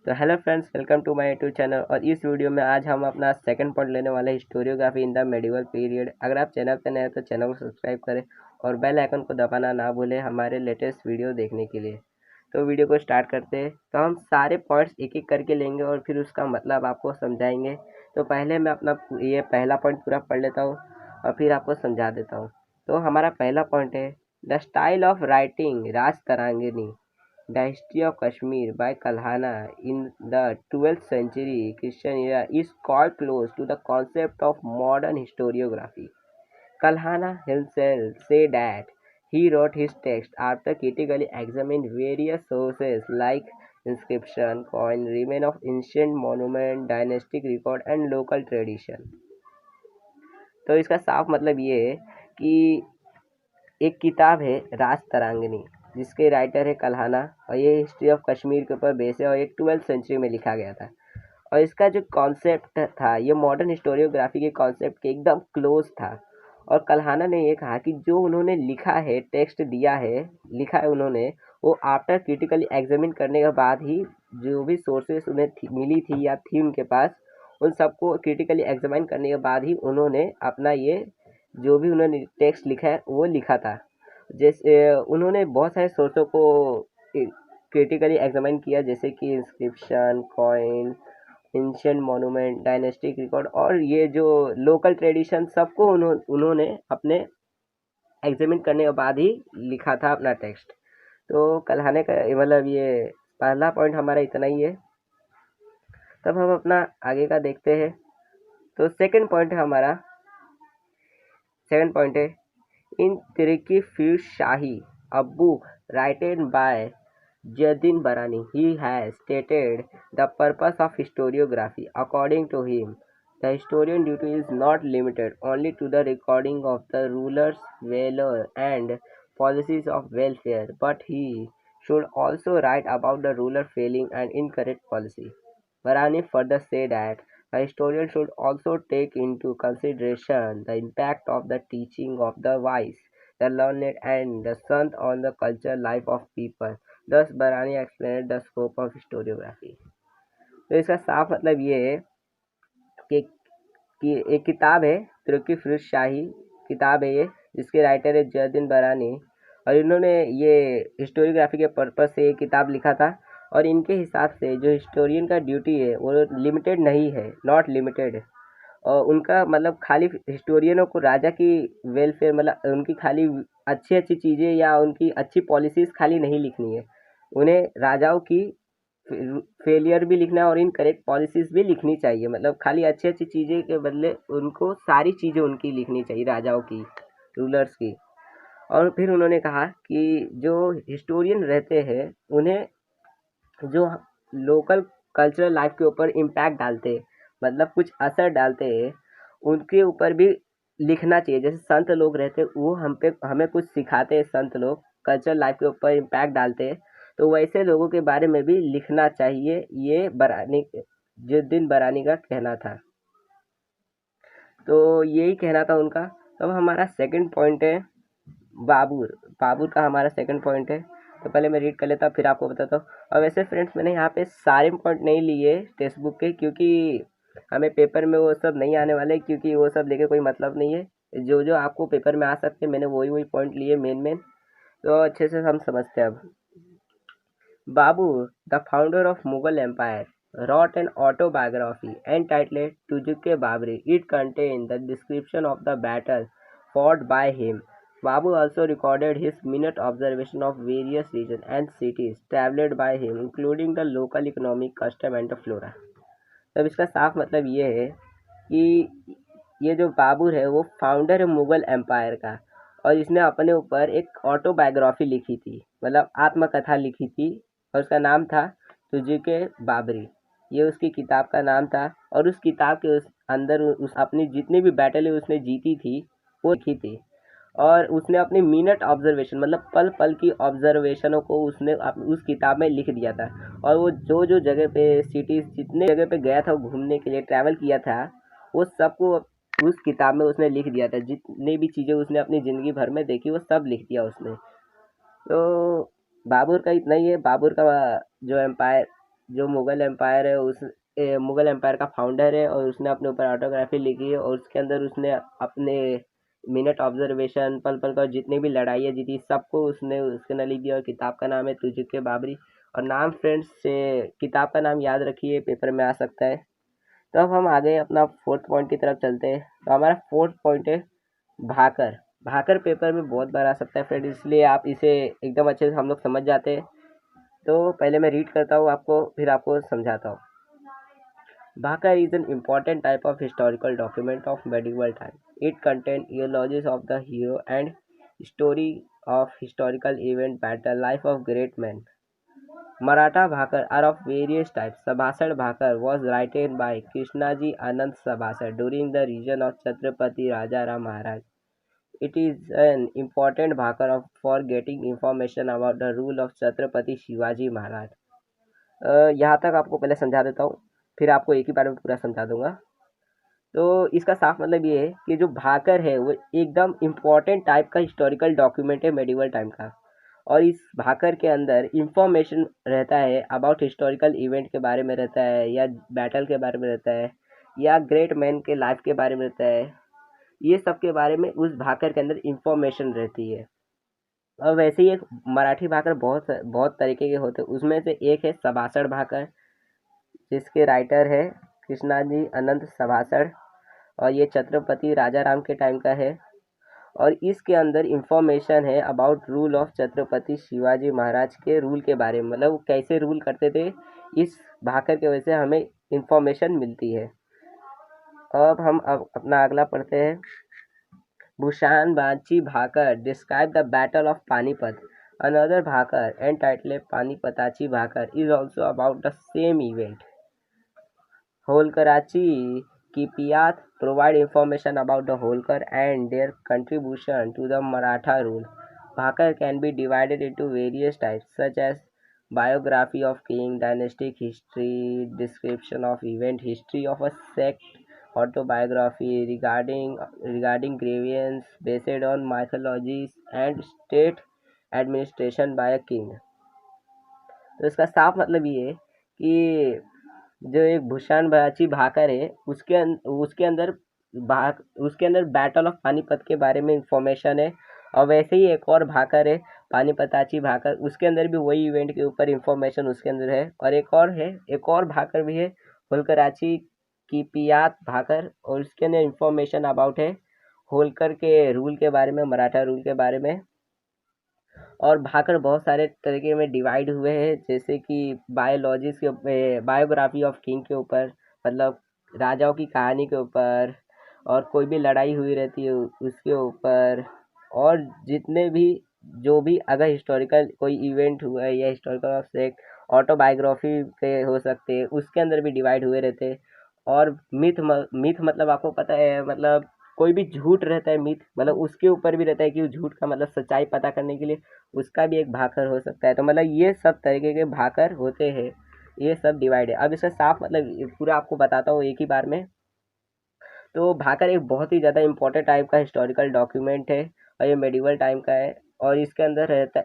तो hello friends, welcome to my YouTube channel. और इस वीडियो में आज हम अपना सेकंड पॉइंट लेने वाले हैं, historiography in the medieval period. अगर आप चैनल पर नए हैं तो चैनल को सब्सक्राइब करें और बेल आइकन को दबाना ना भूलें हमारे लेटेस्ट वीडियो देखने के लिए। तो वीडियो को स्टार्ट करते हैं। तो हम सारे पॉइंट्स एक एक करके लेंगे और फिर उसका मतलब आपको समझाएंगे। तो पहले मैं अपना ये पहला पॉइंट पूरा पढ़ लेता हूँ और फिर आपको समझा देता हूँ। तो हमारा पहला पॉइंट है the style of writing Rajatarangini, The history of Kashmir by Kalhana in the 12th century Christian era is called close to the concept of modern historiography. Kalhana himself said that he wrote his text after critically examining various sources like inscription, coin, remains of ancient monument, dynastic record and local tradition. तो इसका साफ मतलब ये है कि एक किताब है राज तरांगिनी जिसके राइटर है कल्हाना, और ये हिस्ट्री ऑफ कश्मीर के ऊपर बेस है और ये 12th सेंचुरी में लिखा गया था। और इसका जो कॉन्सेप्ट था ये मॉडर्न हिस्टोरियोग्राफी के कॉन्सेप्ट के एकदम क्लोज था। और कल्हाना ने ये कहा कि जो उन्होंने लिखा है, टेक्स्ट दिया है, लिखा है उन्होंने, वो आफ्टर क्रिटिकली एग्जामिन करने के बाद ही जो भी सोर्सेस उन्हें मिली थी या थी उनके पास, उन सबको क्रिटिकली एग्जामिन करने के बाद ही उन्होंने अपना ये जो भी उन्होंने टेक्स्ट लिखा है वो लिखा था। जैसे उन्होंने बहुत सारे सोर्सों को क्रिटिकली एग्जामिन किया, जैसे कि inscription, coin, ancient monument, dynastic record और ये जो लोकल ट्रेडिशन, सबको उन्होंने अपने एग्जामिन करने के बाद ही लिखा था अपना टेक्स्ट। तो कल्हाने का मतलब ये पहला पॉइंट हमारा इतना ही है। तब हम अपना आगे का देखते हैं। तो सेकंड पॉइंट है हमारा, सेकंड पॉइंट है इन तिरकी फिर शाही a book written by Jadin Barani. He has stated the purpose of historiography. According to him, the historian duty is not limited only to the recording of the ruler's valor and policies of welfare, but he should also write about the ruler failing and incorrect policy. Barani further said that a historian should also take into consideration the impact of the teaching of the wise, the learned, and the sant on the cultural life of people. Thus, Barani explained the scope of historiography. तो इसका साफ मतलब ये है कि, एक किताब है तुर्की फिरोज शाही किताब है ये, जिसके राइटर है जयदीन बरानी, और इन्होंने ये हिस्टोरियोग्राफी के पर्पज से ये किताब लिखा था। और इनके हिसाब से जो हिस्टोरियन का ड्यूटी है वो लिमिटेड नहीं है, नॉट लिमिटेड है। और उनका मतलब खाली हिस्टोरियनों को राजा की वेलफेयर, मतलब उनकी खाली अच्छी अच्छी चीज़ें या उनकी अच्छी पॉलिसीज़ खाली नहीं लिखनी है, उन्हें राजाओं की फेलियर भी लिखना है और इनकरेक्ट पॉलिसीज़ भी लिखनी चाहिए। मतलब खाली अच्छी अच्छी चीज़ें के बदले उनको सारी चीज़ें उनकी लिखनी चाहिए, राजाओं की, रूलर्स की। और फिर उन्होंने कहा कि जो हिस्टोरियन रहते हैं उन्हें जो लोकल कल्चरल लाइफ के ऊपर इम्पैक्ट डालते हैं, मतलब कुछ असर डालते हैं, उनके ऊपर भी लिखना चाहिए। जैसे संत लोग रहते हैं, वो हमें कुछ सिखाते हैं, संत लोग कल्चरल लाइफ के ऊपर इम्पैक्ट डालते हैं, तो वैसे लोगों के बारे में भी लिखना चाहिए। ये बरानी, जुद्दीन बरानी का कहना था। तो यही कहना था उनका। तो हमारा सेकंड पॉइंट है बाबर। बाबर का हमारा सेकंड पॉइंट है। तो पहले मैं रीड कर लेता हूँ फिर आपको बताता हूँ। और वैसे फ्रेंड्स, मैंने यहाँ पे सारे पॉइंट नहीं लिए टेक्स्ट बुक के, क्योंकि हमें पेपर में वो सब नहीं आने वाले, क्योंकि वो सब लेके कोई मतलब नहीं है। जो जो आपको पेपर में आ सकते हैं मैंने वही वही पॉइंट लिए, मेन मेन। तो अच्छे से हम समझते हैं अब। Babur, the founder of Mughal Empire, wrote an autobiography entitled Tujuke Babri. It contains the description of the battle fought by him. Babu also recorded his minute observation of various regions and cities traveled by him, including the local economic custom and the flora. तब इसका साफ मतलब ये है कि ये जो बाबर है वो फाउंडर है मुगल एम्पायर का, और इसने अपने ऊपर एक ऑटोबायोग्राफी लिखी थी, मतलब आत्मकथा लिखी थी, और उसका नाम था तुजुके बाबरी। ये उसकी किताब का नाम था। और उस किताब के अंदर उस अपनी जितनी भी बैटल उसने जीती थी वो लिखी थी। और उसने अपनी मिनट ऑब्जर्वेशन, मतलब पल पल की ऑब्जर्वेशनों को उसने उस किताब में लिख दिया था। और वो जो जो जगह पे, सिटीज, जितने जगह पे गया था वो घूमने के लिए, ट्रैवल किया था, वो सबको उस किताब में उसने लिख दिया था। जितनी भी चीज़ें उसने अपनी ज़िंदगी भर में देखी वो सब लिख दिया उसने। तो बाबर का इतना ही है। बाबर का जो एम्पायर जो मुग़ल एम्पायर है मुग़ल एम्पायर का फाउंडर है, और उसने अपने ऊपर ऑटोग्राफी लिखी है, और उसके अंदर उसने अपने मिनट ऑब्जर्वेशन, पल पल का जितनी भी लड़ाइयाँ जीती सबको उसने उसके अंदर लिख दिया। और किताब का नाम है तुझके बाबरी। और नाम फ्रेंड्स से किताब का नाम याद रखिए, पेपर में आ सकता है। तो अब हम आगे अपना फोर्थ पॉइंट की तरफ चलते हैं। तो हमारा फोर्थ पॉइंट है भाकर। भाकर पेपर में बहुत बार आ सकता है फ्रेंड, इसलिए आप इसे एकदम अच्छे से हम लोग समझ जाते हैं। तो पहले मैं रीड करता हूँ आपको, फिर आपको समझाता हूँ। Bhakar is an important type of historical document of medieval time. It contains eulogies of the hero and story of historical event, battle, life of great men. Maratha Bhakar are of various types. Sabhasad Bhakar was written by Krishnaji Anand Sabhasad during the reign of Chhatrapati Raja Ram Maharaj. It is an important Bhakar for getting information about the rule of Chhatrapati Shivaji Maharaj. यहाँ तक आपको पहले समझा देता हूँ, फिर आपको एक ही बार में पूरा समझा दूंगा। तो इसका साफ मतलब ये है कि जो भाकर है वो एकदम इम्पॉर्टेंट टाइप का हिस्टोरिकल डॉक्यूमेंट है मेडिवल टाइम का। और इस भाकर के अंदर इंफॉर्मेशन रहता है अबाउट हिस्टोरिकल इवेंट के बारे में रहता है, या बैटल के बारे में रहता है, या ग्रेट मैन के लाइफ के बारे में रहता है। ये सब के बारे में उस भाकर के अंदर इंफॉर्मेशन रहती है। और वैसे ही एक मराठी भाकर बहुत बहुत तरीके के होते हैं। उसमें से एक है सभासद भाकर, जिसके राइटर है कृष्णाजी अनंत सभासद, और ये छत्रपति राजा राम के टाइम का है। और इसके अंदर इंफॉर्मेशन है about rule of Chhatrapati Shivaji Maharaj के रूल के बारे में, मतलब वो कैसे रूल करते थे। इस भाकर की वजह से हमें इंफॉर्मेशन मिलती है। अब हम अपना अगला पढ़ते हैं। भूषण बांची भाकर describe the battle of Panipat. Another भाकर एंटाइटल्ड पानीपताची भाकर is also about the same event. Holkarachi Kipiyat provide information about the Holkar and their contribution to the Maratha rule. Bhakar can be divided into various types such as biography of king, dynastic history, description of event, history of a sect, autobiography regarding grievance based on mythologies, and state administration by a king. तो इसका साफ मतलब ये है कि जो एक भूषण बाची भाकर है उसके अंदर बैटल ऑफ पानीपत के बारे में इंफॉर्मेशन है। और वैसे ही एक और भाकर है पानीपताची भाकर, उसके अंदर भी वही इवेंट के ऊपर इंफॉर्मेशन उसके अंदर है। और एक और भाकर भी है होलकराची की पियात भाकर, और उसके अंदर इंफॉर्मेशन अबाउट है होलकर के रूल के बारे में, मराठा रूल के बारे में। और भाकर बहुत सारे तरीके में डिवाइड हुए हैं, जैसे कि बायोग्राफी ऑफ किंग के ऊपर, मतलब राजाओं की कहानी के ऊपर, और कोई भी लड़ाई हुई रहती है उसके ऊपर, और जितने भी जो भी अगर हिस्टोरिकल कोई इवेंट हुआ है या हिस्टोरिकल ऑफ सेक ऑटोबायोग्राफी के हो सकते हैं, उसके अंदर भी डिवाइड हुए रहते हैं। और मिथ मतलब आपको पता है, मतलब कोई भी झूठ रहता है, मिथ मतलब उसके ऊपर भी रहता है कि उस झूठ का मतलब सच्चाई पता करने के लिए उसका भी एक भाकर हो सकता है। तो मतलब ये सब तरीके के भाकर होते हैं, ये सब डिवाइड है। अब इसका साफ मतलब पूरा आपको बताता हूँ एक ही बार में। तो भाकर एक बहुत ही ज़्यादा इम्पोर्टेंट टाइप का हिस्टोरिकल डॉक्यूमेंट है, और ये मेडिवल टाइम का है। और इसके अंदर रहता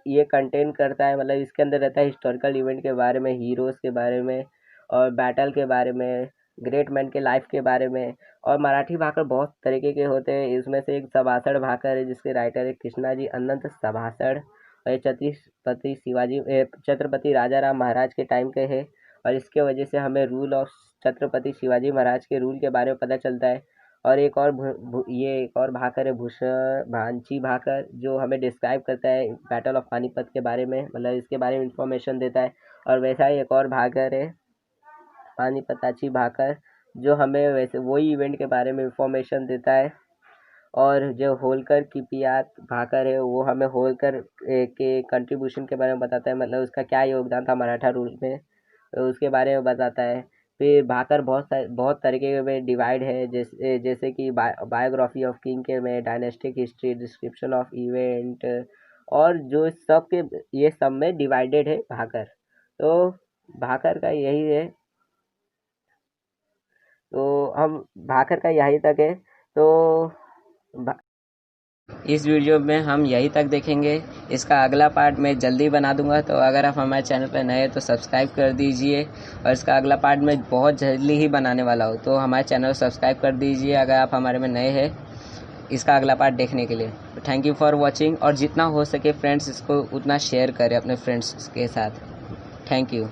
ये कंटेन करता है, मतलब इसके अंदर रहता है हिस्टोरिकल इवेंट के बारे में, हीरोज़ के बारे में, और बैटल के बारे में, ग्रेट मैन के लाइफ के बारे में। और मराठी भाकर बहुत तरीके के होते हैं, इसमें से एक सभासद भाकर है जिसके राइटर है कृष्णाजी अनंत सभासद, और ये छत्रपति राजा राम महाराज के टाइम के है। और इसके वजह से हमें रूल ऑफ छत्रपति शिवाजी महाराज के रूल के बारे में पता चलता है। और ये एक और भाकर है भूषण भांची भाकर, जो हमें डिस्क्राइब करता है बैटल ऑफ पानीपत के बारे में, मतलब इसके बारे में इंफॉर्मेशन देता है। और वैसा ही एक और भाकर है पानीपताची भाकर, जो हमें वैसे वही इवेंट के बारे में इंफॉर्मेशन देता है। और जो होलकर की पियात भाकर है वो हमें होलकर के कंट्रीब्यूशन के बारे में बताता है, मतलब उसका क्या योगदान था मराठा रूल में, तो उसके बारे में बताता है। फिर भाकर बहुत तरीके में डिवाइड है, जैसे कि बायोग्राफी ऑफ किंग के में, dynastic history, description of event, और जो सब के ये सब में डिवाइडेड है भाकर। तो भाकर का यही है। तो हम भाकर का यही तक है। तो इस वीडियो में हम यहीं तक देखेंगे। इसका अगला पार्ट मैं जल्दी बना दूंगा, तो अगर आप हमारे चैनल पर नए हैं तो सब्सक्राइब कर दीजिए। और इसका अगला पार्ट मैं बहुत जल्दी ही बनाने वाला हूँ, तो हमारे चैनल को सब्सक्राइब कर दीजिए अगर आप हमारे में नए हैं इसका अगला पार्ट देखने के लिए। थैंक यू फॉर वॉचिंग, और जितना हो सके फ्रेंड्स इसको उतना शेयर करें अपने फ्रेंड्स के साथ। Thank you.